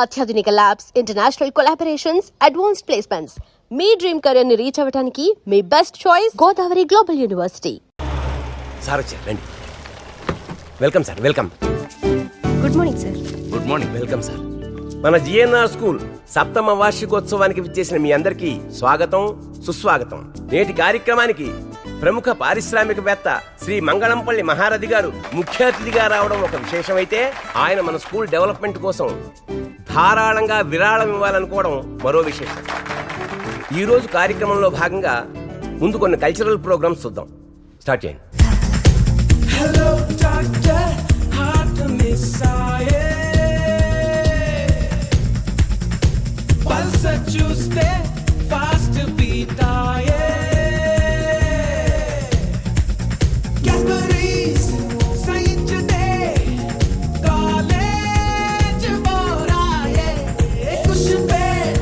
అత్యాధునిక labs, international collaborations, advanced placements. మీ dream career ని రీచ్ అవ్వడానికి మీ best choice Godavari global university. Sir వచ్చారు, రండి. Welcome sir, welcome. Good morning sir. Good morning, welcome sir. మన జిఎన్ఆర్ స్కూల్ సప్తమ వార్షికోత్సవానికి విచ్చేసిన మీ అందరికీ స్వాగతం, సుస్వాగతం. నేటి కార్యక్రమానికి ప్రముఖ పారిశ్రామికవేత్త శ్రీ మంగళంపల్లి మహారథి గారు ముఖ్య అతిథిగా రావడం ఒక విశేషమైతే, ఆయన మన స్కూల్ డెవలప్మెంట్ కోసం ధారాళంగా విరాళం ఇవ్వాలనుకోవడం మరో విశేషం. ఈ రోజు కార్యక్రమంలో భాగంగా ముందు కొన్ని కల్చరల్ ప్రోగ్రామ్స్ చూద్దాం. స్టార్ట్ చేయండి. Hello, doctor, hard to miss Pulse చూస్తే fast beat Cadbury's science day college boraye cushion bed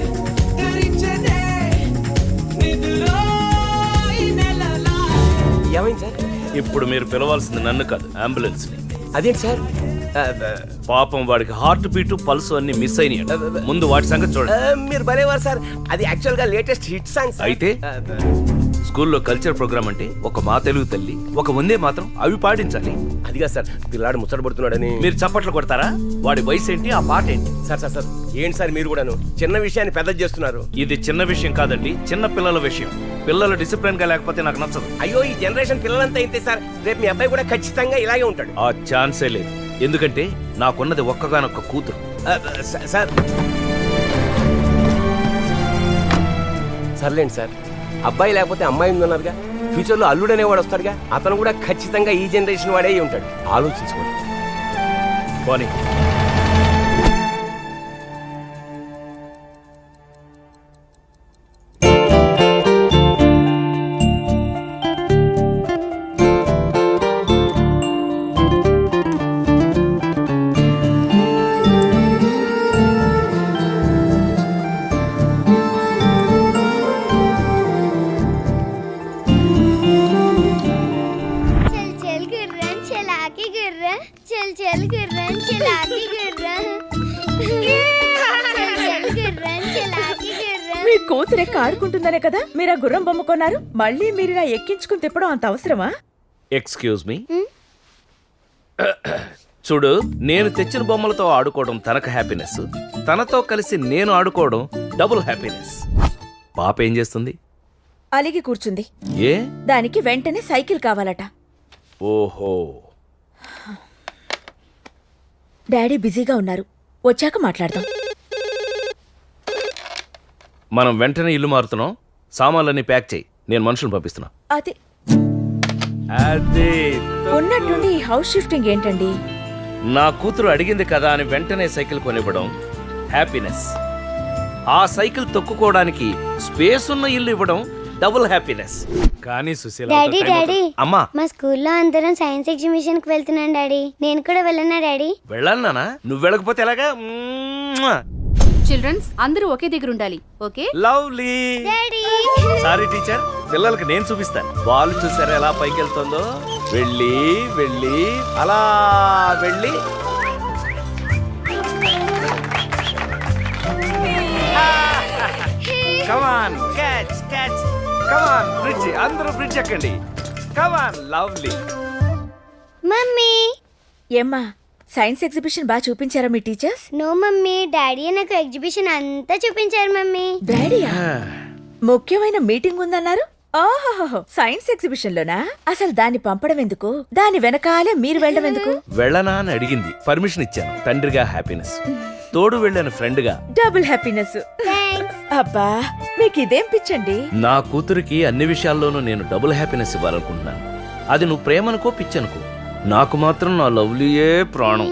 karichane nidro inelala. ఏమైంది సార్? ఇప్పుడు మీరు పిలవాల్సింది నన్ను కాదు, అంబులెన్స్ ని. అదేంటి సార్? పాపం వాడికి హార్ట్ బీట్ పల్స్ అన్ని మిస్ అయినాయి. ముందు వాటి సంగతి చూడండి. మీరు భలేవారు సార్. అది యాక్చువల్ గా లేటెస్ట్ హిట్ సాంగ్. అయితే స్కూల్లో కల్చర్ ప్రోగ్రామ్ అంటే ఒక మా తెలుగు తల్లి, ఒక వందే మాత్రం అవి పాడించాలి. అదిగా సార్, పిల్లాడు ముచ్చటపడుతున్నాడని మీరు చప్పట్లు కొడతారా? వాడి వయసు ఏంటి, ఆ పాట ఏంటి? సార్ సార్ సార్ ఏంటి సార్ మీరు కూడాను చిన్న విషయాన్ని పెద్ద చేస్తున్నారు? ఇది చిన్న విషయం కాదండి, చిన్న పిల్లల విషయం. పిల్లలు డిసిప్లిన్ గా లేకపోతే నాకు నచ్చదు. అయ్యో, ఈ జనరేషన్ పిల్లలంతా ఇంతే సార్. రేపు మీ అబ్బాయి కూడా ఖచ్చితంగా ఇలాగే ఉంటాడు. ఆ ఛాన్సే లేదు, ఎందుకంటే నాకున్నది ఒక్కగానొక్క కూతురు. సార్ సర్లేండి సార్, అబ్బాయి లేకపోతే అమ్మాయి ఉందన్నారుగా, ఫ్యూచర్ లో అల్లుడు అనేవాడు వస్తాడుగా, అతను కూడా ఖచ్చితంగా ఈ జనరేషన్ వాడే ఉంటాడు. ఆలోచించుకోండి. పోనీ మీ కూతురే కారుకుంటుందనే కదా మీరు ఆ గుర్రం బొమ్మ కొన్నారు. మళ్ళీ మీరు ఇలా ఎక్కించుకుని తిప్పడం అంత అవసరమా? Excuse me. చూడు, నేను తెచ్చిన బొమ్మలతో ఆడుకోవడం తనకు హ్యాపీనెస్, తనతో కలిసి నేను ఆడుకోవడం డబుల్ హ్యాపీనెస్. పాప ఏం చేస్తుంది? అలిగి కూర్చుంది. ఏ? దానికి వెంటనే సైకిల్ కావాలట. ఓహో. డాడీ బిజీగా ఉన్నారు, వచ్చాక మాట్లాడదాం. మనం వెంటనే ఇల్లు మారుతున్నాం, సామాన్లన్నీ ప్యాక్ చేయి, నేను మనుషులను పంపిస్తున్నా. అదే ఉన్నట్టుండి ఈ హౌస్ షిఫ్టింగ్ ఏంటండి? నా కూతురు అడిగింది కదా అని వెంటనే సైకిల్ కొనివ్వడం హ్యాపీనెస్. ఆ సైకిల్ తొక్కుకోవడానికి స్పేస్ ఉన్న ఇల్లు ఇవ్వడం డబుల్ హ్యాపీనెస్. కానీ సుశీల, డాడీ అమ్మా, మా స్కూల్లో అందరం సైన్స్ ఎగ్జిబిషన్ కి వెళ్తున్నాం డాడీ. నేను కూడా వెళ్ళనా డాడీ? వెళ్ళాలనా? నువ్వు వెళ్ళకపోతే ఎలాగా? చిల్డ్రన్స్ అందరూ ఒకే దగ్గర ఉండాలి. ఓకే? లవ్లీ. సారీ టీచర్, పిల్లలకి నేను చూపిస్తాను. బాల్ చూసారా ఎలా పైకి వెళ్తుందో? వెళ్ళి వెళ్ళి అలా వెళ్ళి కమాన్ క్యాచ్ క్యాచ్. కమాన్ బ్రిడ్జ్, అందరూ బ్రిడ్జ్ ఎక్కండి. కమాన్ లవ్లీ. మమ్మీ. ఏమ్మా, సైన్స్ ఎగ్జిబిషన్ బాగా చూపించారా మీ టీచర్స్? నో మమ్మీ, డాడీ నాకు ఎగ్జిబిషన్ అంతా చూపించారు మమ్మీ. డాడీయా? ముఖ్యమైన మీటింగ్ ఉందన్నారు. ఓహో, సైన్స్ ఎగ్జిబిషన్ లోనా? అసలు దాన్ని పంపడం ఎందుకు? దాని వెనకాలే మీరు వెళ్ళడం ఎందుకు? వెళ్ళనా అని అడిగింది, పర్మిషన్ ఇచ్చాను. తండ్రిగా హ్యాపీనెస్, తోడు వెళ్ళాను ఫ్రెండ్ గా డబుల్ హ్యాపీనెస్. అబ్బా, మీకు ఇదేం పిచ్చండి? నా కూతురికి అన్ని విషయాల్లోనూ నేను డబుల్ హ్యాపీనెస్ ఇవ్వాలనుకుంటున్నాను. అది నువ్వు ప్రేమనుకో పిచ్చనుకో, నాకు మాత్రం నా లవ్లీయే ప్రాణం.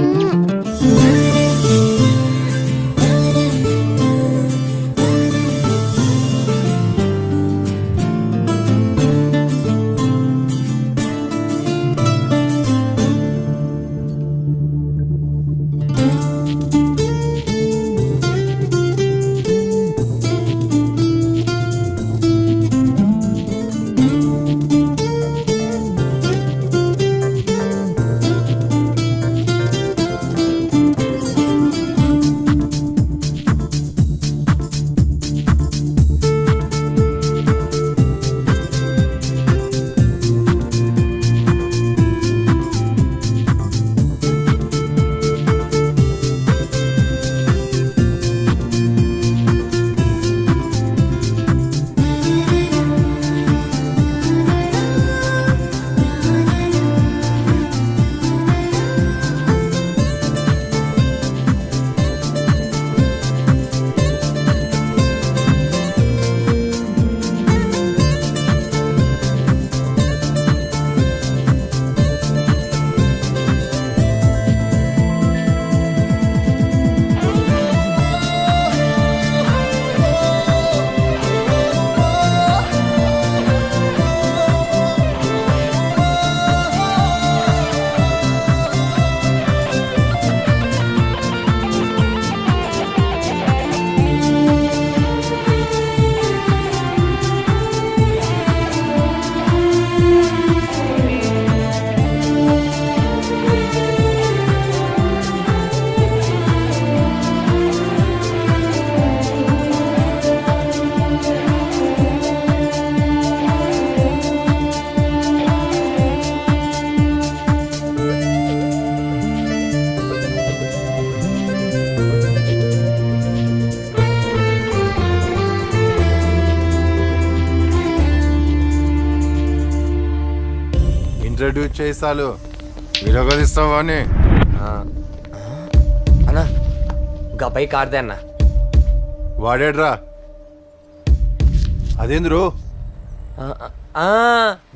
ఇంట్రడ్యూస్ చేస్తాలు విరగదిస్తావా అని అన్నా గబ్బాయి కార్దే అన్న. వాడేడ్రా అదేంద్రు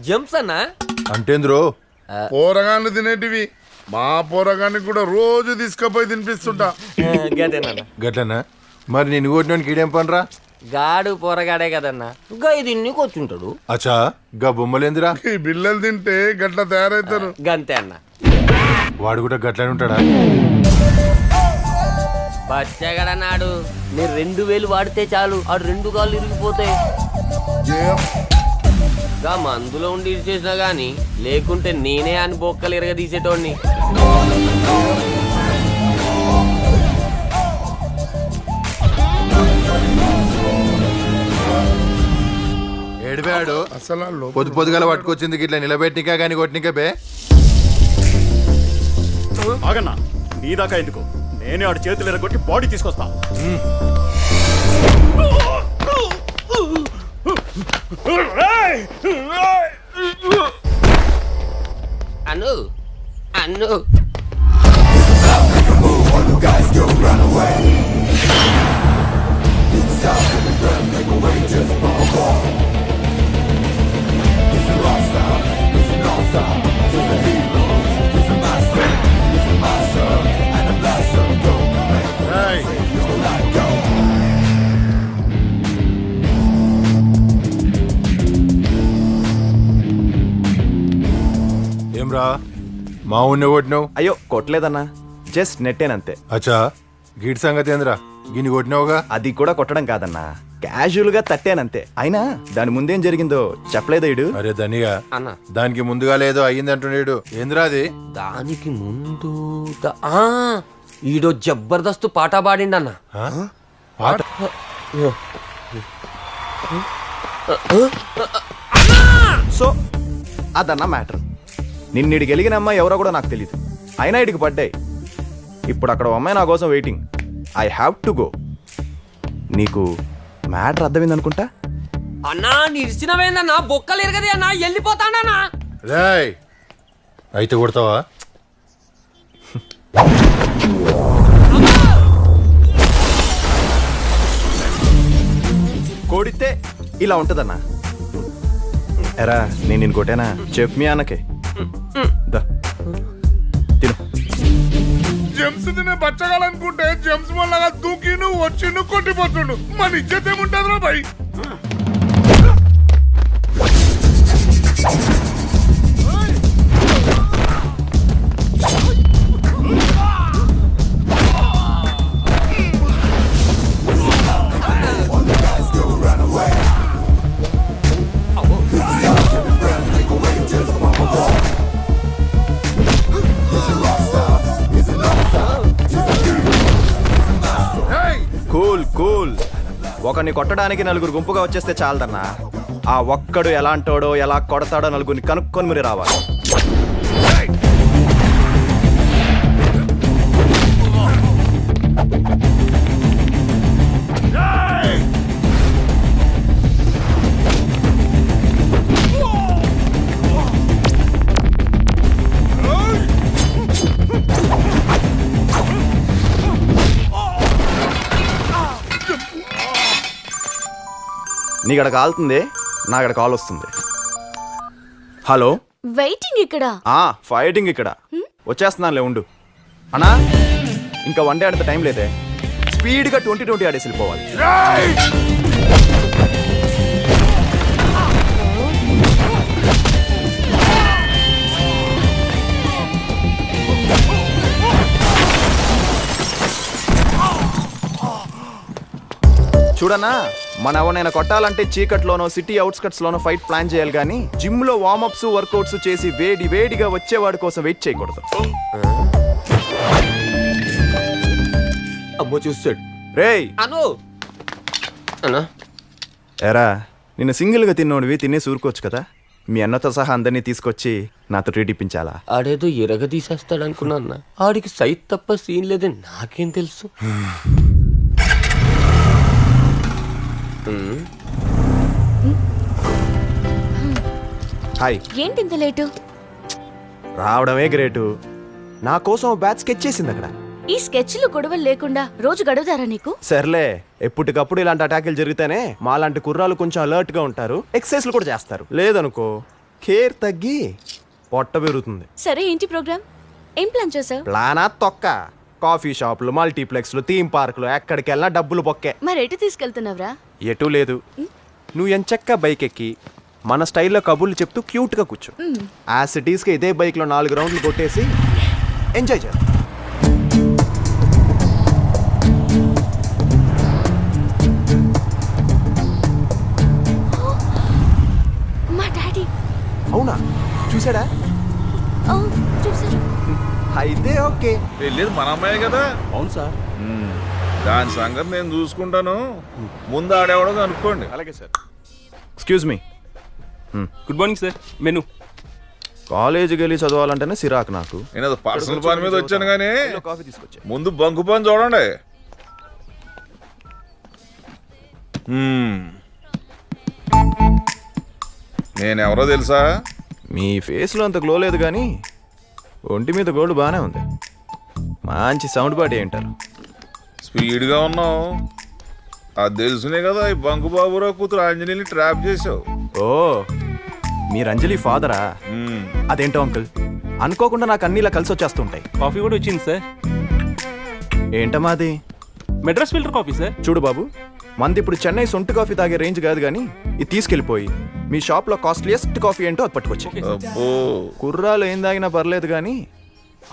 జంప్స్ అన్నా. అంటేంద్రు పోరగాన్ని తినేటివి మా పోరగాన్ని కూడా రోజు తీసుకుపోయి తినిపిస్తుంటా. గదేనన్నా. గట్లనా మరి నేను కొట్టినోనికి ఈడేం పనిరా గాడు పోరగాడే కదన్నా. గా ఇది కూర్చుంటాడు. అచ్చా గా బొమ్మలేందిరా ఈ బిల్లలు తింటే గట్ల తయారవుతారు. గంతే అన్న. వాడు కూడా గట్లనే ఉంటాడా బచ్చగడన్నాడు. మీరు 2000 వాడితే చాలు ఆడు 2 కాళ్ళు ఇరిగిపోతాయి. గా మందులో ఉండి ఇరిచేసినా గాని లేకుంటే నేనే అని బొక్కలు ఇరగదీసేటోడిని. ఏడిపోయాడు అసలు పొద్దు పొద్దుగల పట్టుకొచ్చింది గిట్లా నిలబెట్టికా గాని కొట్టినికే బే ఆగన్నా నీ దాకా ఎందుకు, నేనే ఆడు చేతులు ఎరగొట్టి బాడీ తీసుకొస్తా. అను అను ఏమ్రా మా ఊరిని కొట్టినావు అయ్యో కొట్టలేదన్నా, జస్ట్ నెట్టేనంతే. అచ్చా గీడి సంగతి ఏందిరా గిని కొట్టినావుగా అది కూడా కొట్టడం కాదన్నా, క్యాజువల్ గా తట్టానంతే. అయినా దాని ముందేం జరిగిందో చెప్పలేదా ఇడు? అరే ధనిగా అన్న దానికి ముందుగా లేదో అయ్యింది అంటున్నాడు ఏందిరా అది దానికి ముందు ఈడో జబర్దస్త్ పాట పాడిండన్న. ఆ? పాట సో అదన్నా మ్యాటర్. నిన్నిడి గెలిగిన అమ్మాయి ఎవరో కూడా నాకు తెలియదు, అయినా ఇడికి పడ్డాయి. ఇప్పుడు అక్కడ ఓ అమ్మాయి నా కోసం waiting. I have to go. నీకు మ్యాటర్ అర్థమైంది అనుకుంటా. అన్నా నిరిచినవేందన్నా, బొక్కలు ఎరగది అన్నా, వెళ్ళిపోతాడన్నా. రేయ్ అయితే కొడతావా కోడితే ఇలా ఉంటదన్నా. ఎరా నేను నిన్ను కొట్టానా చెప్పు మీ అన్నకే. దా తిను. జెమ్స్ తినే బచ్చగాలనుకుంటే జెమ్స్ వల్ల దూకి నువ్వు వచ్చి నువ్వు కొట్టిపోతుండు. మన ఇజ్జత్ ఏముంటదిరా భయ్. Cool cool. ఒకరిని కొట్టడానికి నలుగురు గుంపుగా వచ్చేస్తే చాలదన్నా. ఆ ఒక్కడు ఎలాంటోడో ఎలా కొడతాడో నలుగురిని కనుక్కొని మరి రావాలి. నీకడ కాలుతుంది, నాకడ కాల్ వస్తుంది. హలో వెయిటింగ్ ఇక్కడ. ఫైటింగ్ ఇక్కడ. వచ్చేస్తున్నానులే ఉండు. అన్నా ఇంకా 1 డే ఆడితే టైం లేదే, స్పీడ్గా 20-20 ఆడేసి వెళ్ళిపోవాలి. చూడన్నా, మన ఎవరైనా కొట్టాలంటే చీకట్లోనో సిటీ అవుట్స్కట్స్ లోనో ఫైట్ ప్లాన్ చేయాలి కానీ జిమ్ లో వార్మప్స్ వర్కౌట్స్ చేసి వేడిగా వచ్చేవాడి కోసం వెయిట్ చేయకూడదు. అమ్మో చూస్తాడు. రేయ్ అను అన్నా ఎరా నిన్ను సింగిల్ గా తిన్నోడివి తినేసి ఊరుకోవచ్చు కదా. మీ అన్నతో సహా అందరినీ తీసుకొచ్చి నాతో ట్రీట్ ఇప్పించాలా? ఆడేదో ఎరగ తీసేస్తాడు అనుకున్నా అన్న. ఆడికి సైట్ తప్ప సీన్ లేదని నాకేం తెలుసు. హాయ్. ఏంటి ఇంత లేటు? రావడమే గ్రేటు. నా కోసం బ్యాచ్ స్కెచ్ చేసింది అక్కడ. ఈ స్కెచ్లు గొడవలు లేకుండా రోజు గడువుతారా నీకు? సర్లే, ఎప్పటికప్పుడు ఇలాంటి అటాకులు జరిగితేనే మాలాంటి కుర్రాలు కొంచెం అలర్ట్ గా ఉంటారు, ఎక్సర్సైజ్లు కూడా చేస్తారు. లేదనుకో కేర్ తగ్గి పొట్ట పెరుగుతుంది. సరే, ఏంటి ప్రోగ్రామ్? ఏం ప్లాన్ చేసావు? ప్లానా తొక్క. కాఫీ షాపులు, మల్టీప్లెక్స్లు, థీమ్ పార్కులు, ఎక్కడికి వెళ్ళినా డబ్బులు బొక్కే. మరి ఎటు తీసుకెళ్తున్నావురా? ఎటూ లేదు. నువ్వు ఎంచక్క బైక్ ఎక్కి మన స్టైల్లో కబుర్లు చెప్తూ క్యూట్ గా కూర్చో. ఆ సిటీస్కి ఇదే బైక్ లో 4 రౌండ్లు కొట్టేసి ఎంజాయ్ చేద్దాం. మా డాడీ. అవునా? చూసాడా? చూసారు. అయితే ఓకే. వెళ్ళేది మన అమ్మాయి కదా. అవును సార్. దాని సంగతి నేను చూసుకుంటాను, ముందు ఆడేవాడో అనుకోండి. అలాగే sir. Excuse me. Good morning sir. Menu. కాలేజీకి వెళ్ళి చదవాలంటేనే సిరాకు నాకు. నేను పర్సనల్ పని మీద వచ్చాను కానీ కాఫీ తీసుకొచ్చా. ముందు బంకు పని చూడండి. నేనెవరో తెలుసా? మీ ఫేస్లో అంత గ్లో లేదు కానీ ఒంటి మీద గోల్డ్ బాగానే ఉంది. మంచి సౌండ్ బాడీ ఏంటారు. స్పీడ్గా ఉన్నావు. అది తెలుసునే కదా ఈ బంకు బాబురావు కూతురు అంజలిని ట్రాప్ చేసావు. ఓ, మీరు అంజలి ఫాదరా? అదేంటో అంకుల్, అనుకోకుండా నాకు అన్ని ఇలా కలిసి వచ్చేస్తుంటాయి. కాఫీ కూడా వచ్చింది సార్. ఏంటమ్మా అది? Madras filter coffee sir. చూడు బాబు, మంది ఇప్పుడు చెన్నై సొంటి కాఫీ తాగే రేంజ్ కాదు కానీ ఇది తీసుకెళ్ళిపోయి మీ షాప్ లో కాస్ట్లీయెస్ట్ కాఫీ ఏంటో అది పట్టుకొచ్చి. కుర్రాలు ఏం తాగినా పర్లేదు కానీ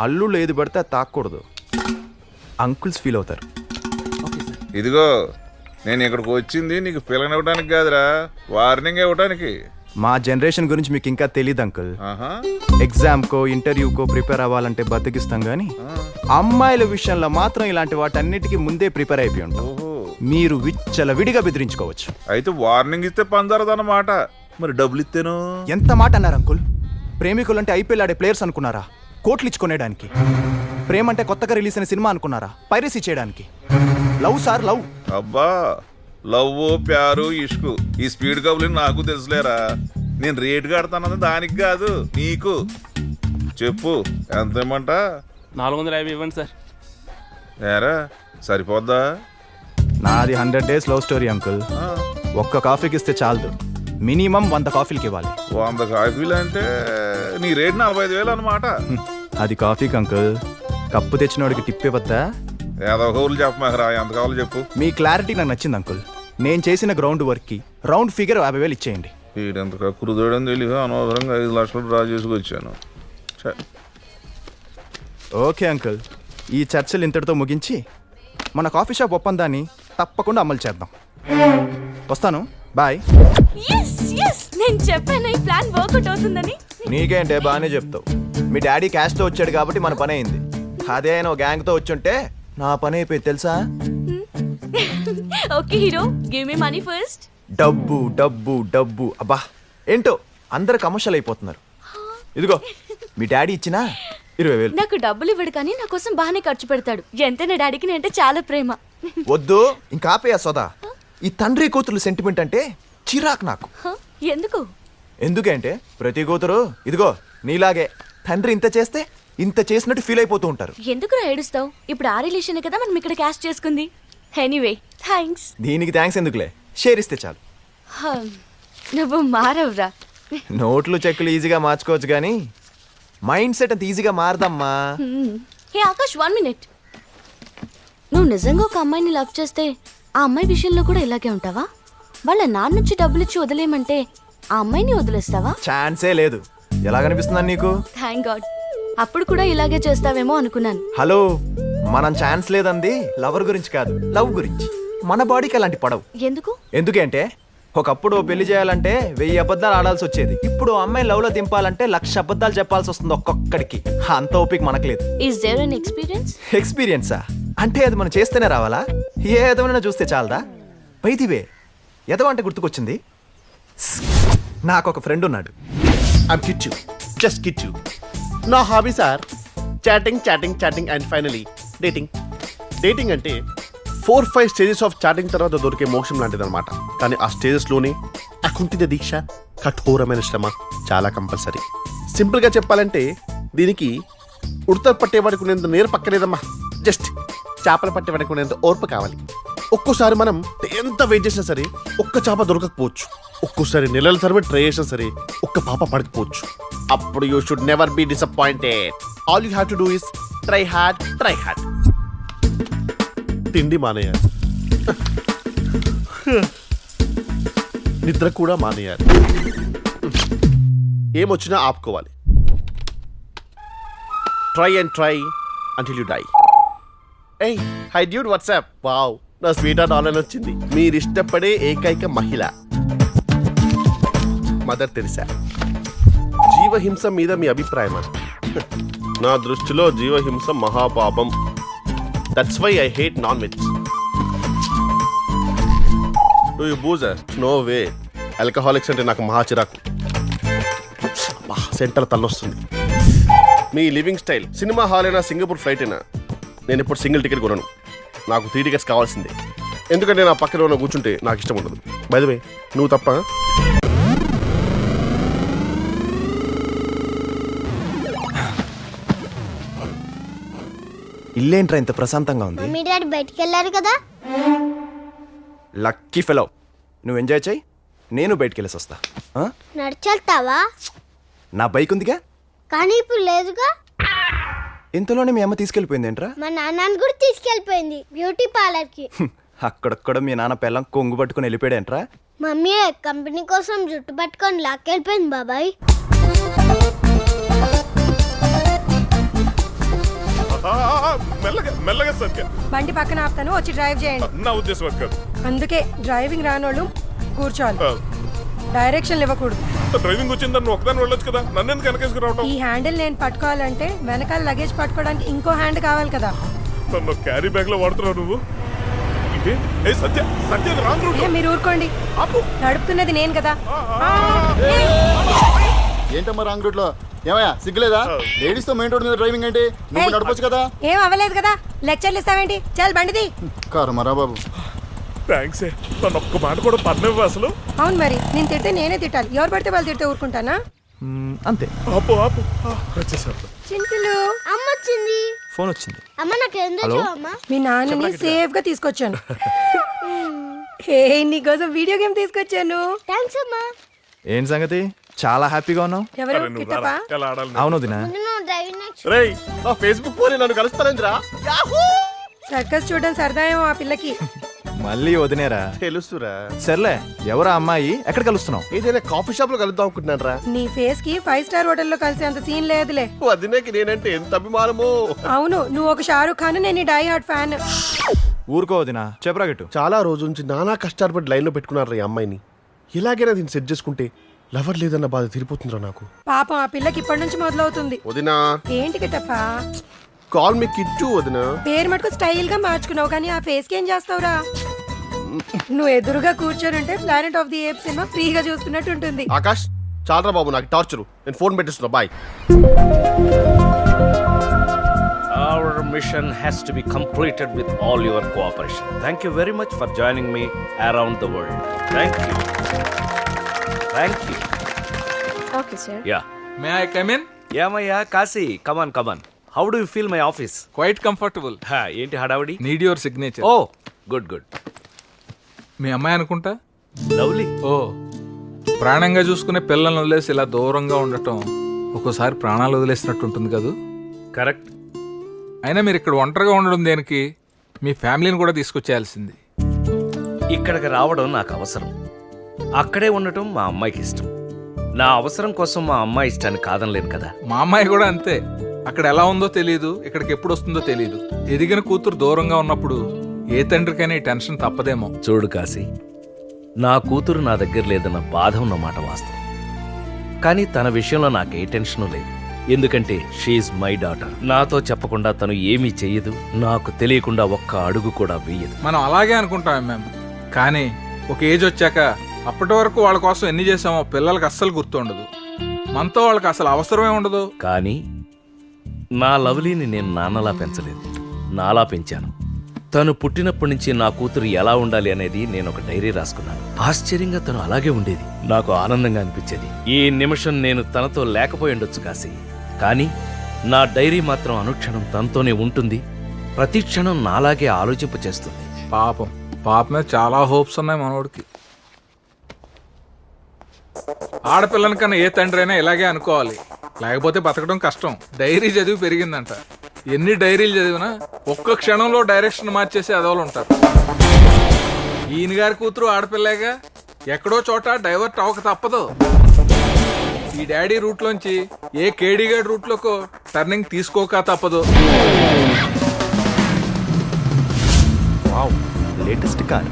అల్లుళ్ళు ఏది పడితే అది తాగకూడదు. అంకుల్స్ ఫీల్ అవుతారు. ఇదిగో, నేను ఇక్కడికి వచ్చింది నీకు పిల్లనివ్వడానికి కాదురా, వార్నింగ్ ఇవ్వడానికి. మా జనరేషన్ గురించి మీకు ఇంకా తెలియదు అంకుల్. ఎగ్జామ్కో ఇంటర్వ్యూకో ప్రిపేర్ అవ్వాలంటే బద్దకిస్తాం కానీ అమ్మాయిల విషయంలో మాత్రం ఇలాంటి వాటన్నిటికీ ముందే ప్రిపేర్ అయిపోయి ఉంటాం. మీరు విచ్చలవిడిగా బెదిరించుకోవచ్చు. అయితే వార్నింగ్ ఇస్తే పందరదన్నమాట. మరి డబ్బులు ఇస్తేనో? ఎంత మాట అన్నారు అంకుల్? ప్రేమికులు అంటే ఐపీఎల్ ఆడే ప్లేయర్స్ అనుకున్నారా? కోట్లు ఇచ్చుకునేడానికి. ప్రేమ అంటే కొత్తగా రిలీజ్ అయిన సినిమా అనుకున్నారా? పైరసీ చేయడానికి. Love sir, love. అబ్బా, లవ్, ప్యారు, ఇష్కు, ఈ స్పీడ్ కబులు నాకు తెలుసులేరా. నేను రేటు కడతానది దానికి కాదు, నీకు. చెప్పు, ఎంత ఇమ్మంట? 450 ఇవ్వండి సార్. ఏరా, సరిపోద్దా? నాది 100 days లవ్ స్టోరీ అంకుల్. ఒక్క కాఫీకి ఇస్తే చాలదు, మినిమం 100 కాఫీలకి ఇవ్వాలి. 100 కాఫీలు అంటే నీ రేటు 45,000 అనమాట. అది కాఫీకి అంకుల్. కప్పు తెచ్చినోడికి టిప్ ఇవ్వద్దా? ఏదో ఊర్లు చెప్పమాకరా, ఎంత కావాలో చెప్పు. మీ క్లారిటీ నాకు నచ్చింది అంకుల్. నేను చేసిన గ్రౌండ్ వర్క్ కి రౌండ్ ఫిగర్ 50,000 ఇచ్చేయండి. వీడంత కక్కురుదోడని తెలియదు, అనవసరంగా 5 లక్షలు డ్రా చేసుకొచ్చాను. ఓకే అంకుల్, ఈ చర్చలు ఇంతటితో ముగించి మన కాఫీ షాప్ ఒప్పందాన్ని తప్పకుండా అమలు చేద్దాం. వస్తాను, బాయ్. నేను చెప్పాను ఈ ప్లాన్ వర్కౌట్ అవుతుందని. నీకేంటే బాగానే చెప్తావు. మీ డాడీ క్యాష్తో వచ్చాడు కాబట్టి మన పని అయింది. అదే ఆయన గ్యాంగ్తో వచ్చుంటే నా పని అయిపోయింది తెలుసా. Okay hero, give me money first. డబ్బు డబ్బు డబ్బు, అబ్బా ఏంటో అందరు కమర్షియల్ అయిపోతున్నారు. ఇదిగో మీ డాడీ ఇచ్చినా 20,000. నాకు డబ్బులు ఇవ్వడు కానీ నా కోసం బాగానే ఖర్చు పెడతాడు. ఎంతైనా డాడీకి నేనంటే చాలా ప్రేమ. వద్దు ఇంకా ఆపేయా సోదా. ఈ తండ్రి కూతురు సెంటిమెంట్ అంటే చిరాకు నాకు. ఎందుకు? ఎందుకంటే ప్రతి కూతురు ఇదిగో నీలాగే తండ్రి ఇంత చేస్తే ఇంత చేసినట్టు ఫీల్ అయిపోతూ ఉంటారు. ఎందుకు ఏడుస్తావు? ఇప్పుడు ఆ రిలేషన్ కదా మనం ఇక్కడ క్యాస్ట్ చేసుకుంది. Anyway thanks. దీనికి థ్యాంక్స్ ఎందుకులే, షేర్ ఇస్తే చాలు. నువ్వు మారవురా. నోట్లు చెక్కులు ఈజీగా మార్చుకోవచ్చు కానీ మైండ్ సెట్ అంత ఈజీగా మారదమ్మా. హే ఆకాష్, 1 minute. నువ్వు నిజంగా ఒక అమ్మాయిని లవ్ చేస్తే ఆ అమ్మాయి విషయంలో కూడా ఇలాగే ఉంటావా? వాళ్ళ నాన్న నుంచి డబ్బులు ఇచ్చి వదిలేయమంటే ఆ అమ్మాయిని వదిలేస్తావా? ఛాన్సే లేదు. ఎలా కనిపిస్తుందని నీకు? Thank God. అప్పుడు కూడా ఇలాగే చేస్తావేమో అనుకున్నాను. హలో, మనం ఛాన్స్ లేదంది లవర్ గురించి కాదు, లవ్ గురించి. మన బాడీకి అలాంటి పడవు. ఎందుకు? ఎందుకంటే ఒకప్పుడు పెళ్లి చేయాలంటే 1000 అబద్ధాలు ఆడాల్సి వచ్చేది. ఇప్పుడు అమ్మాయి లవ్ లో దింపాలంటే 1,00,000 అబద్ధాలు చెప్పాల్సి వస్తుంది ఒక్కొక్కడికి. అంత ఓపిక మనకు లేదు. Is there an experience? ఎక్స్పీరియన్సా అంటే అది మనం చేస్తేనే రావాలా? ఏ ఎదవైనా చూస్తే చాలదా? పైదివే ఎదవ అంటే గుర్తుకొచ్చింది. నాకు ఒక ఫ్రెండ్ ఉన్నాడు. I'm Kichchu, just Kichchu. నా hobbies are chatting, chatting, chatting and finally dating. Dating అంటే 4-5 స్టేజెస్ ఆఫ్ చాటింగ్ తర్వాత దొరికే మోక్షం లాంటిది అనమాట. కానీ ఆ స్టేజెస్లోనే అకుంఠిత దీక్ష, కఠోరమైన శ్రమ చాలా కంపల్సరీ. సింపుల్గా చెప్పాలంటే దీనికి ఉడత పట్టేవాడికి ఉన్నంత నేరు పక్కలేదమ్మా. జస్ట్ చేపలు పట్టేవాడికి ఉన్నంత ఓర్పు కావాలి. ఒక్కోసారి మనం ఎంత వెయిట్ చేసినా సరే ఒక్క చేప దొరకకపోవచ్చు. ఒక్కోసారి నెలల తరబడి ట్రై చేసినా సరే ఒక్క పాప పడకపోవచ్చు. అప్పుడు you should never be disappointed. All you have to do is try hard, try hard. తిండి మానేయాలి, నిద్ర కూడా మానేయాలి, ఏమొచ్చినా ఆపుకోవాలి. Try and try until you die. ఏయ్ హై డ్యూడ్, వాట్సాప్. వావ్, నా స్వీట్ హార్ట్ ఆన్లైన్ వచ్చింది. మీరు ఇష్టపడే ఏకైక మహిళ మదర్ తెరిసా. జీవహింస మీద మీ అభిప్రాయం? నా దృష్టిలో జీవహింస మహాపాపం. That's why I hate non veg. Do you boozer? No way. Alcoholics అంటే నాకు మహా చిరాకు. సెంటర్ తల్లొస్తుంది. మీ లివింగ్ స్టైల్ సినిమా హాల్ అయినా సింగపూర్ ఫ్లైట్ అయినా నేను ఇప్పుడు సింగిల్ టికెట్ కొనను. నాకు 3 టికెట్స్ కావాల్సిందే. ఎందుకంటే నా పక్కన ఉన్న కూర్చుంటే నాకు ఇష్టం ఉండదు. బై ద వే, నువ్వు తప్ప. ఇల్లేంట్రా ఇంత ప్రశాంతంగా ఉంది? మమ్మీ డాడీ బయటికి వెళ్ళారు కదా. Lucky fellow. నువ్వు ఎంజాయ్ చేయి, నేను బయటికి వెళ్ళేసి వస్తా. ఆ? నడిచెళ్తావా? నా బైక్ ఉందిగా. కానీ ఇప్పుడు లేదుగా. ఇంతలోనే మీ అమ్మ తీసుకెళ్ళిపోయిందేంట్రా? మా నాన్నని కూడా తీసుకెళ్ళిపోయింది బ్యూటీ పార్లర్ కి. అక్కడక్కడ మీ నాన్న పిల్లం కొంగు పట్టుకుని వెళ్ళిపోయాడేంట్రా? మమ్మీ కంపెనీ కోసం జుట్టు పట్టుకొని లాక్కెళ్ళిపోయింది బాబాయ్. మెల్లగా మెల్లగా సరిగ్గా. బండి పక్కన ఆపుతాను, వచ్చి డ్రైవ్ చేయండి. నా ఉద్దేశం అది కాదు. అందుకే డ్రైవింగ్ రానోళ్ళు కూర్చోవాలి, డైరెక్షన్లు ఇవ్వకూడదు. డ్రైవింగ్ వచ్చిందని నువ్వు ఒకదాన్ని వెళ్ళొచ్చు కదా, నన్ను ఎందుకు వెనకేసుకుని రావటం? ఈ హ్యాండిల్ నేను పట్టుకోవాలంటే వెనకాల లగేజ్ పట్టుకోవడానికి ఇంకో హ్యాండ్ కావాలి కదా. నన్ను క్యారీ బ్యాగ్ లో వాడుతున్నావు నువ్వు. ఇదే ఏ సత్య, సత్య రాంగ్ రూట్. ఏ, మీరు ఊరుకోండి, నడుపుతున్నది నేను కదా. ఏంటమ్మా రాంగ్ రూట్ లో? ఏమయ్యా సిగ్గులేదా? లేడీస్ తో మెయిన్ రోడ్ మీద డ్రైవింగ్ ఏంటి? నువ్వు నడపొచ్చు కదా. ఏం అవ్వలేదు కదా, లెక్చర్లు ఇస్తావేంటి? చాలు బండిది. కారు మరా బాబు. థ్యాంక్స్. నన్ను ఒక్క మాట కూడా పర్లేవు అసలు. అవును మరి, నేను తిడితే నేనే తిట్టాలి, ఎవరు పడితే వాళ్ళు తిడితే ఊరుకుంటానా? అంతే. ఆపు ఆపు. వచ్చేసాను. చింతలు అమ్మ వచ్చింది. ఫోన్ వచ్చింది. అమ్మ నాకు ఎందుకు అమ్మ? మీ నాన్నని సేఫ్ గా తీసుకొచ్చాను. హే, నీకోసం వీడియో గేమ్ తీసుకొచ్చాను. థ్యాంక్స్ అమ్మా. ఏం సంగతి, చాలా హ్యాపీగా ఉన్నావు? ఎవరు కిట్టపా? అవును దినా. నువ్వు డ్రైవింగ్ నేర్చు. రేయ్, నా ఫేస్బుక్ పోనీ నన్ను కలుస్తానేంద్రా? సర్కస్ చూడడం సరదా ఏమో ఆ పిల్లకి. మళ్ళీ వదినేరా? తెలుసురా. సర్లే, ఎవరా అమ్మాయి? ఎక్కడ కలుస్తున్నావు? ఏదైనా కాఫీ షాప్ లో కలుద్దాం అనుకుంటున్నాను రా. నీ ఫేస్ కి 5 స్టార్ హోటల్లో కలిసే అంత సీన్ లేదులే. వదినేకి నేనంటే ఎంత అభిమానమో. అవును, నువ్వు ఒక షారూక్ ఖాన్, నేను నీ డై హార్ట్ ఫ్యాన్. ఊరుకో వదినా, చెప్పరా గట్టు. చాలా రోజు నుంచి నానా కష్టాలు పడి లైన్ లో పెట్టుకున్నారు ఈ అమ్మాయిని. ఇలాగైనా దీన్ని సెట్ చేసుకుంటే లవర్ లేదన్న బాధ తీరిపోతుందిరా నాకు. పాపం ఆ పిల్లకి ఇప్పటి నుంచి మొదలవుతుంది. వదినా. ఏంటి కిట్టప్పా? కాల్ మీ కిట్టు వదినా. పేరు మటుకు స్టైల్ గా మార్చుకున్నావు, కానీ ఆ ఫేస్ కి ఏం చేస్తావురా? నువ్వు ఎదురుగా కూర్చొని ఉంటే planet of the apes cinema ఫ్రీగా చూస్తున్నట్టు ఉంటుంది. ఆకాష్, చాలరా బాబు, నాకు టార్చరు. నేను ఫోన్ పెట్టిస్తున్నా. Bye. Our mission has to be completed with all your cooperation. Thank you very much for joining me around the world. Thank you. Thank you. Okay sir. Yeah. May I come in? ఏమయ్యా Kashi, come on, come on. How do you feel my office? Quite comfortable. ఏంటి హడావుడి? Need your signature. Oh, good, good. మీ అమ్మాయి అనుకుంటా. Lovely. ఓ, ప్రాణంగా చూసుకునే పిల్లల్ని వదిలేసి ఇలా దూరంగా ఉండటం ఒక్కోసారి ప్రాణాలు వదిలేసినట్టు ఉంటుంది కదూ. కరెక్ట్. అయినా మీరు ఇక్కడ ఒంటరిగా ఉండడం దేనికి? మీ ఫ్యామిలీని కూడా తీసుకొచ్చేయాల్సింది. ఇక్కడికి రావడం నాకు అవసరం, అక్కడే ఉండటం మా అమ్మాయికి ఇష్టం. నా అవసరం కోసం మా అమ్మాయి ఇష్టాన్ని కాదనలేను కదా. మా అమ్మాయి కూడా అంతే. అక్కడ ఎలా ఉందో తెలియదు, ఇక్కడికి ఎప్పుడు వస్తుందో తెలియదు. ఎదిగిన కూతురు దూరంగా ఉన్నప్పుడు ఏ తండ్రికైనా ఈ టెన్షన్ తప్పదేమో. చూడు కాశీ, నా కూతురు నా దగ్గర లేదన్న బాధ ఉన్నమాట వాస్తవం. కానీ తన విషయంలో నాకు ఏ టెన్షను లేదు. ఎందుకంటే షీఈ్ మై డాటర్. నాతో చెప్పకుండా తను ఏమీ చెయ్యదు, నాకు తెలియకుండా ఒక్క అడుగు కూడా వేయదు. మనం అలాగే అనుకుంటాం మేము, కానీ ఒక ఏజ్ వచ్చాక అప్పటి వరకు వాళ్ళ కోసం ఎన్ని చేసామో పిల్లలకి అస్సలు గుర్తుండదు. మనతో వాళ్ళకి అసలు అవసరమే ఉండదు. కానీ నా లవ్లీని నేను నాన్నలా పెంచలేదు, నాలా పెంచాను. తను పుట్టినప్పటి నుంచి నా కూతురు ఎలా ఉండాలి అనేది నేను ఒక డైరీ రాసుకున్నాను. ఆశ్చర్యంగా తను అలాగే ఉండేది. నాకు ఆనందంగా అనిపించేది. ఈ నిమిషం నేను తనతో లేకపోయి ఉండొచ్చు కాశీ, కానీ నా డైరీ మాత్రం అనుక్షణం తనతోనే ఉంటుంది, ప్రతి క్షణం నాలాగే ఆలోచింప చేస్తుంది. పాప మీద చాలా హోప్స్ ఉన్నాయి మనోడికి. ఆడపిల్లని కన్నా ఏ తండ్రి అయినా ఇలాగే అనుకోవాలి, లేకపోతే బతకడం కష్టం. డైరీ చదివి పెరిగిందంట. ఎన్ని డైరీలు చదివినా ఒక్క క్షణంలో డైరెక్షన్ మార్చేసి అదోలు ఉంటారు. ఈయన గారి కూతురు ఆడపిల్లేగా, ఎక్కడో చోట డైవర్ట్ అవ్వక తప్పదు. ఈ డాడీ రూట్లోంచి ఏ కేడీగాడి రూట్లోకో టర్నింగ్ తీసుకోక తప్పదు. Wow, latest car.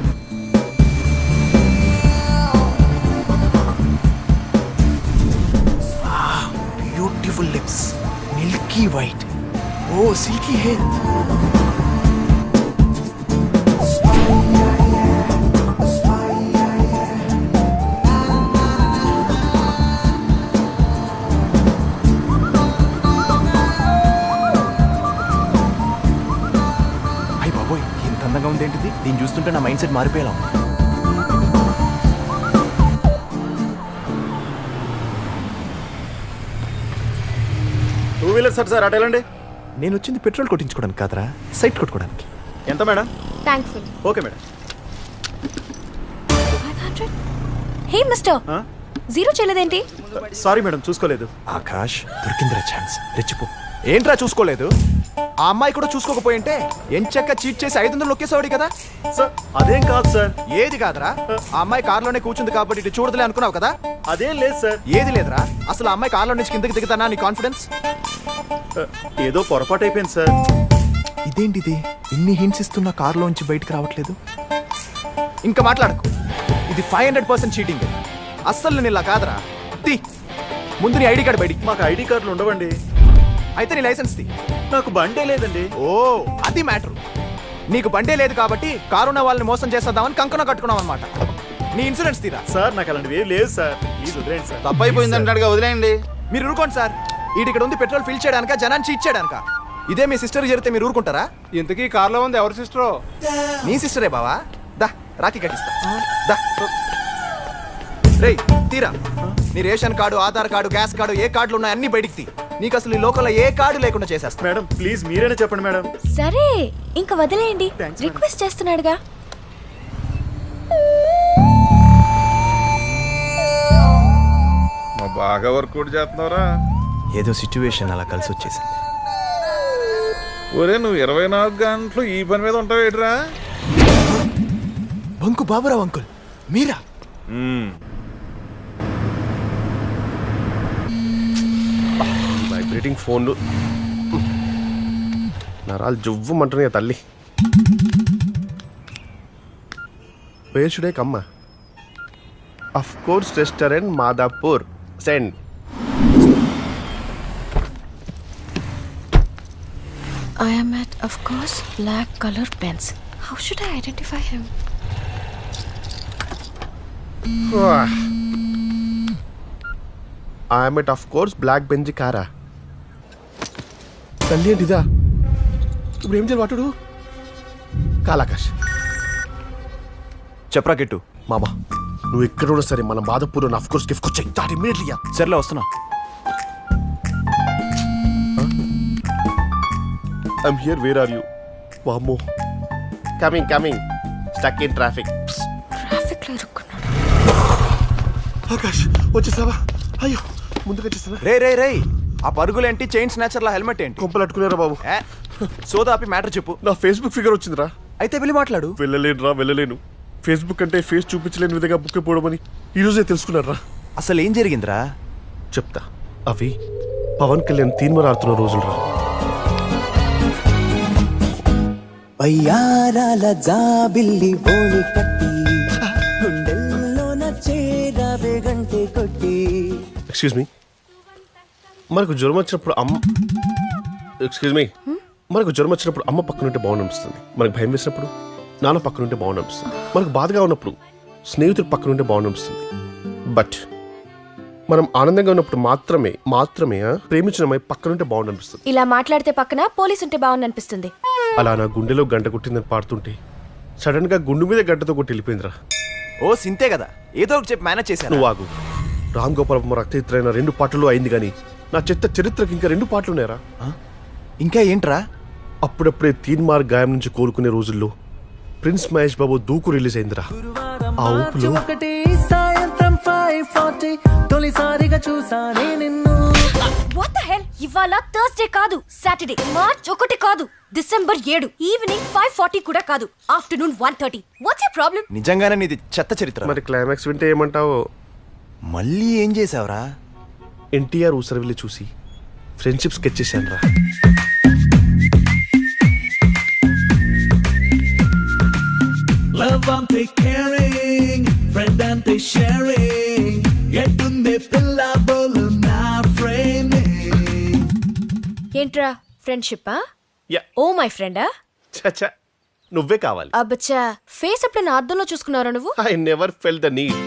Beautiful lips, milky white, ఓ సిల్కీ హెయిర్. అయ్య బాబోయ్, ఇంత అందంగా ఉందేంటిది? దీన్ని చూస్తుంటే నా మైండ్ సెట్ మారిపోయేలా ఉంది. టూ వీలర్ సార్ అటు వెళ్ళండి. నేను వచ్చింది పెట్రోల్ కొట్టించుకోవడానికి కాదరా, సైట్ కొట్టుకోవడానికి. ఎంత madam? Thanks. Okay madam. Hey mister, zero చేయలేదేంటి? సారీ మేడం, చూసుకోలేదు. ఆకాష్, దొరికిందిరా ఛాన్స్, రెచ్చిపో. ఏంట్రా చూసుకోలేదు? ఆ అమ్మాయి కూడా చూసుకోకపోయింటే ఎంచక్క చీట్ చేసి 500 నొక్కేసాడు కదా. సార్ అదేం కాదు సార్. ఏది కాదురా? ఆ అమ్మాయి కార్లోనే కూర్చుంది కాబట్టి ఇటు చూడదులే అనుకున్నావు కదా. అదేం లేదు సార్. ఏది లేదురా? అసలు ఆ అమ్మాయి కార్లో నుంచి కిందకి దిగుతానా నీ కాన్ఫిడెన్స్? ఏదో పొరపాటు అయిపోయింది సార్. ఇదేంటిది, ఇన్ని హింట్స్ ఇస్తున్నా కార్లోంచి బయటకు రావట్లేదు? ఇంకా మాట్లాడకు, ఇది 500% చీటింగ్. అస్సలు నేను ఇలా కాదురా. తీ ముందు నీ ఐడి కార్డు బయటికి. మాకు ఐడి కార్డులు ఉండవండి. అయితే నీ లైసెన్స్ తీ. నాకు బండే లేదండి. ఓ, అది మ్యాటర్. నీకు బండే లేదు కాబట్టి కారున్న వాళ్ళని మోసం చేసేద్దామని కంకణం కట్టుకున్నావు అనమాట. నీ ఇన్సూరెన్స్ తీరా. సార్ నాకు అలాంటివి ఏం లేదు సార్. ప్లీజ్ వదిలేండి సార్. తప్పైపోయింది అంటాడుగా, వదిలేయండి. మీరు ఊరుకోండి సార్. ఇక్కడ ఉంది పెట్రోల్ ఫిల్ చేయడానిక, జనాన్ని చీట్ చేయడానిక? ఇదే మీ సిస్టర్ జరిగితే మీరు ఊరుకుంటారా? ఇంతకీ కార్లో ఉంది ఎవరి సిస్టరో? నీ సిస్టరే బావా. దా రాఖీ కట్టిస్తా. దా రేయ్, తీరా. నీ ration card, Aadhaar card, gas card, ఏ కార్డులు ఉన్నాయి అన్ని బయటికి తీ. నీకు అసలు ఈ లోకల్లో ఏ కార్డు లేకుండా చేసేస్తా. మేడం ప్లీజ్ మీరైనా చెప్పండి మేడం. సరే ఇంకా వదిలేయండి, రిక్వెస్ట్ చేస్తున్నాడుగా. మా బాగా వర్కౌట్ చేస్తున్నారా? ఏదో సిచ్యువేషన్ అలా కలిసి వచ్చేసింది. ఒరే, నువ్వు 24 గంటలు ఈ పని మీద ఉంటావేట్రా? బంకు బాబురావు అంకుల్ మీరా? వైబ్రేటింగ్ ఫోన్లు నరాలు జువ్వమంటున్నాయి తల్లి. Wear should I come? Of course restaurant Madhapur. Send. I am at, of course, black color pens. How should I identify him? I am at of course black Benz కారా. తల్లి ఏంటి ఇదా? ఇప్పుడు ఏం చేయాలి వాటుడు? కాలాకాష్ చెప్పరా గిట్టు. మామా నువ్వు ఎక్కడ ఉన్నా సరే మన మాధపూర్ ఆఫ్ కోర్స్ గిఫ్ట్ వచ్చాయి. Start immediately. సర్లే వస్తున్నా. I'm here. Where are you? వామ్మో. Coming coming. Stuck in traffic. Traffic లో ఇరుక్కున్నాడు. ఆకాష్ వచ్చేసావా? అయ్యో ముందుకు వచ్చేసావా? రే రే రే, ఆ పరుగులేంటి, చైన్ స్నాచర్ల హెల్మెట్ ఏంటి? కొంపలు అట్టుకున్నారా బాబు? సోదాపి మ్యాటర్ చెప్పు. నా ఫేస్బుక్ ఫిగర్ వచ్చిందిరా. అయితే వెళ్ళి మాట్లాడు. వెళ్ళలేను. ఫేస్బుక్ అంటే ఫేస్ చూపించలేని విధంగా బుక్ అయిపోవడమని ఈరోజే తెలుసుకున్నారా? అసలు ఏం జరిగిందిరా? చెప్తా. అవి పవన్ కళ్యాణ్ తీన్మర్ ఆడుతున్న రోజులు రా. వయ్యారాల జాబిల్లి బోని కట్టి గుండెల్లోన చేరావే గంటే కొట్టి. ఎక్స్క్యూజ్ మీ, మనకు జ్వరం వచ్చినప్పుడు మనకు జ్వరం వచ్చినప్పుడు అమ్మ పక్కనుంటే బాగుండనిపిస్తుంది. మనకు భయం వేసినప్పుడు నాన్న పక్కనుంటే బాగుండనిపిస్తుంది. మనకు బాధగా ఉన్నప్పుడు స్నేహితుడు పక్కనుంటే బాగుండనిపిస్తుంది. బట్ మనం ఆనందంగా ఉన్నప్పుడు మాత్రమే ప్రేమించిన అమ్మాయి పక్కనుంటే బాగుండనిపిస్తుంది. ఇలా మాట్లాడితే పక్కన పోలీస్ ఉంటే బాగుందనిపిస్తుంది. అలా నా గుండెలో గంట కొట్టిందని పాడుతుంటే సడన్ గా గుండు మీద గంటతో కొట్టి వెళ్ళిపోయిందిరా. ఓ సింతే కదా, ఏదో ఒకటి చెప్పి మేనేజ్ చేశాను. నువ్వు ఆగు. రామ్ గోపాల్ రక్తయిత్రైన 2 పాటలు అయింది కానీ నా చెత్త చరిత్రకి ఇంకా 2 పాటలు ఉన్నాయరా. ఇంకా ఏంట్రా? అప్పుడప్పుడే తీన్మార్ గాయం నుంచి కోలుకునే రోజుల్లో ప్రిన్స్ మహేష్ బాబు దూకు రిలీజ్ అయిందిరా. ఆ ఊపులో సాయంత్రం 5:40 తొలిసారిగా చూసానే నిన్ను. What the hell? ఇవాళ థర్స్డే కాదు, సాటర్డే. మార్చ్ 1 కాదు, డిసెంబర్ 7. ఈవినింగ్ 5:40 కూడా కాదు, ఆఫ్టర్నూన్ 1:30. What's your problem? నిజంగానే నీది చెత్త చరిత్ర. మరి క్లైమాక్స్ వింటే ఏమంటావో? మళ్ళీ ఏం చేసావురా? ఎన్టీఆర్ ఊసరవిల్లి చూసి ఫ్రెండ్షిప్ స్కెచ్ చేశాను రా. Love ante caring, friend ante sharing. ఎట్టుందే పిల్ల బోలు నా framing. ఏంట్రా ఫ్రెండ్షిప్పా? యా. ఓ మై ఫ్రెండా? చచ్చా, నువ్వే కావాలి. అబ్బచ్చా, ఫేస్ ఎప్పుడైనా అద్దంలో చూసుకున్నారా నువ్వు? I never felt the need.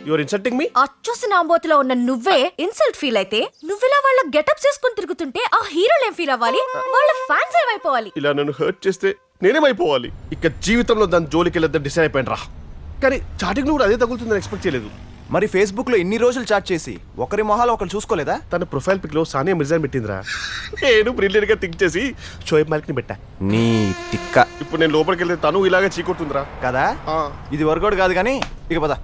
Your insulting me. అచ్చోసి నాంబోతులో ఉన్న నువ్వే ఇన్సల్ట్ ఫీల్ అయితే, నువ్విలా వాళ్ళ గెటప్స్ వేసుకుని తిరుగుతుంటే ఆ హీరోలు ఏం ఫీల్ అవ్వాలి? వాళ్ళ ఫ్యాన్స్ ఏమైపోవాలి? ఇలా నన్ను హర్ట్ చేస్తే నేనేమైపోవాలి? ఇక జీవితంలో దాని జోలికి వెళ్ళొద్దని డిసైడ్ అయిపోయాను రా. కానీ చాటింగ్ లో కూడా అదే తగులుతుందని ఎక్స్పెక్ట్ చేయలేదు. మరి ఫేస్బుక్ లో ఇన్ని రోజులు చాట్ చేసి ఒకరి మొహాలు ఒకరు చూసుకోలేదా? తన ప్రొఫైల్ పిక్ లో సానియా మిర్జాని పెట్టిందిరా. నేను బ్రిలియంట్ గా థింక్ చేసి షోయబ్ మాలిక్ ని పెట్టా. నీ తిక్క. ఇప్పుడు నేను లోపలికి వెళ్తే తను ఇలాగే చీకొడుతుందిరా కదా. ఇది వర్కౌట్ కాదు కానీ ఇక పద.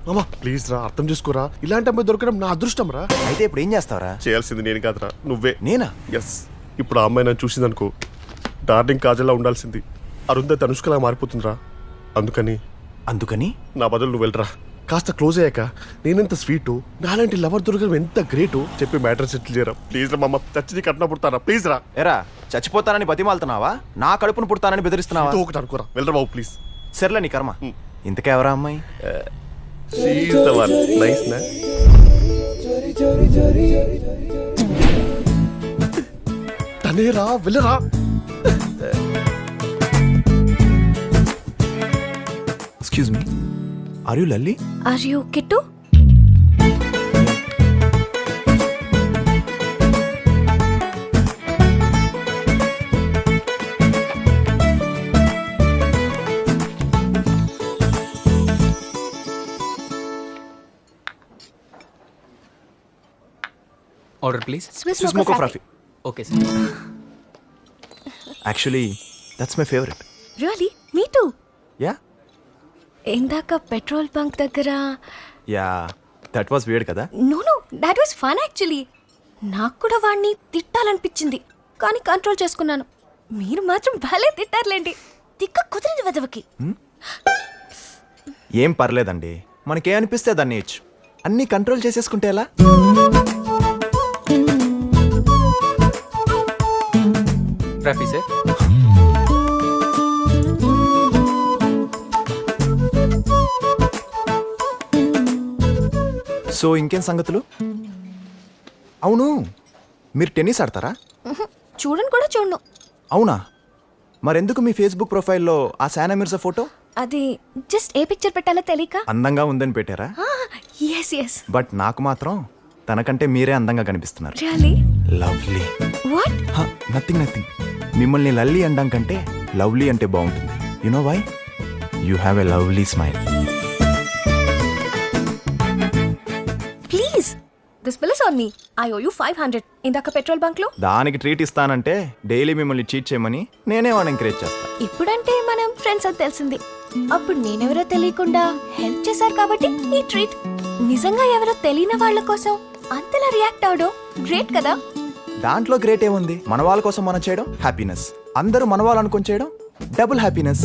ప్లీజ్ రా, అర్థం చేసుకోరా. ఇలాంటి అమ్మాయి దొరకడం నా అదృష్టం రా. అయితే ఇప్పుడు ఏం చేస్తావరా? చేయాల్సింది నేను కాదురా, నువ్వే. నేనా? ఎస్. ఇప్పుడు ఆ అమ్మాయి నన్ను చూసిందనుకో, డార్లింగ్ కాజల్లా ఉండాల్సింది అరుంధతి తనుష్కలా మారిపోతుందిరా. అందుకని నా బదులు నువ్వు వెళ్ళరా. కాస్త క్లోజ్ అయ్యాక నేనెంత స్వీటు, నాలాంటి లవర్ దొరకడం ఎంత గ్రేటు చెప్పి మ్యాటర్ సెటిల్ చేయరా. ప్లీజ్ రా మామ, చచ్చి కట్న పుడతారా ప్లీజ్ రా. ఎరా చచ్చిపోతానని బతిమాలుతున్నావా? నా కడుపును పుడతానని బెదిరిస్తున్నావా? ఒకటి అనుకోరా, వెళ్ళరా బాబు ప్లీజ్. సర్లే నీ కర్మ. ఇంతకెవరా అమ్మాయి? నైస్ నా. తనేరా, వెళ్ళరా. Excuse me, are you Lalli? Are you Kittu? Order please. Swiss Swiss mocha mocha frappe. frappe. Okay, sir. Actually, that's my favorite. Really? Me too. Yeah? ఇందాక పెట్రోల్ బంక్ దగ్గర. Yeah, that was weird కదా? Know that was fun actually. నాకు కూడా వాడిని తిట్టాలనిపించింది కానీ control చేసుకున్నాను. మీరు మాత్రం భలే తిట్టారులేండి. తిక్క కుదిరింది వెదవకి. ఏం పర్లేదండి, మనకేం అనిపిస్తే దాన్ని ఇచ్చు. అన్నీ కంట్రోల్ చేసేసుకుంటే ఎలా? Frappe, sir. సో ఇంకేం సంగతులు? అవును, మీరు టెన్నిస్ ఆడతారా? చూడను కూడా చూడను. అవునా? మరెందుకు మీ ఫేస్బుక్ ప్రొఫైల్లో ఆ సానా మిర్జా ఫోటో? అది జస్ట్ ఏ పిక్చర్ పెట్టాలో తెలియక. అందంగా ఉందని పెట్టారా? ఎస్. బట్ నాకు మాత్రం తనకంటే మీరే అందంగా కనిపిస్తున్నారు. రియల్లీ? లవ్లీ. వాట్? నథింగ్. మిమ్మల్ని లల్లీ అనడం కంటే లవ్లీ అంటే బాగుంటుంది. You know why? You have a lovely smile. Please, this bill is on me. I owe you 500 ఇందాక పెట్రోల్ బంక్ లో. దానికి ట్రీట్ ఇస్తానంటే డైలీ మిమ్మల్ని చీట్ చేయమని నేనే వాడిని ఎంకరేజ్ చేస్తా. ఇప్పుడంటే మనం ఫ్రెండ్స్ అని తెలిసింది. అప్పుడు నేనెవరో తెలియకుండా హెల్ప్ చేశారు కాబట్టి ఈ ట్రీట్. నిజంగా ఎవరో తెలియని వాళ్ళ కోసం అంతలా రియాక్ట్ అవడం గ్రేట్ కదా. దాంట్లో గ్రేట్ ఏముంది? మన వాళ్ళ కోసం మనం చేయడం హ్యాపీనెస్. అందరూ మన వాళ్ళు అనుకొని చేయడం double happiness.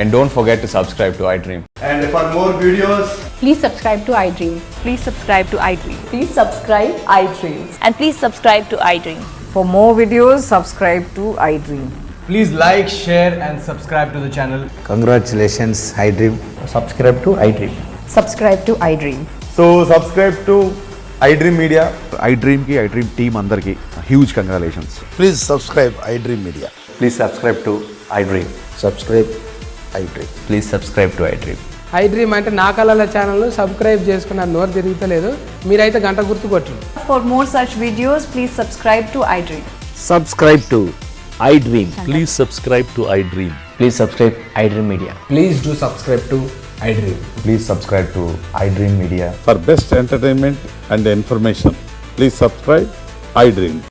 And don't forget to subscribe to iDream. And for more videos, please subscribe to iDream. Please subscribe to iDream. Please subscribe iDream. And please subscribe to iDream. For more videos, subscribe to iDream. please like, share and subscribe to the channel. Congratulations, iDream. Subscribe to iDream. Subscribe to iDream. So subscribe to iDream Media. iDream ki iDream team andarki huge congratulations. Please subscribe iDream Media. Please subscribe to iDream. Subscribe iDream. Please subscribe to iDream. iDream అంటే నా కళల channel subscribe చేసుకున్న నోరు తిరుగుతలేదు. మీరైతే గంట గుర్తు కొట్టండి. For more such videos, please subscribe to iDream. Subscribe to iDream. Please subscribe to iDream. Please subscribe iDream Media. Please do subscribe to iDream. Please subscribe to iDream Media. For best entertainment and information, please subscribe iDream.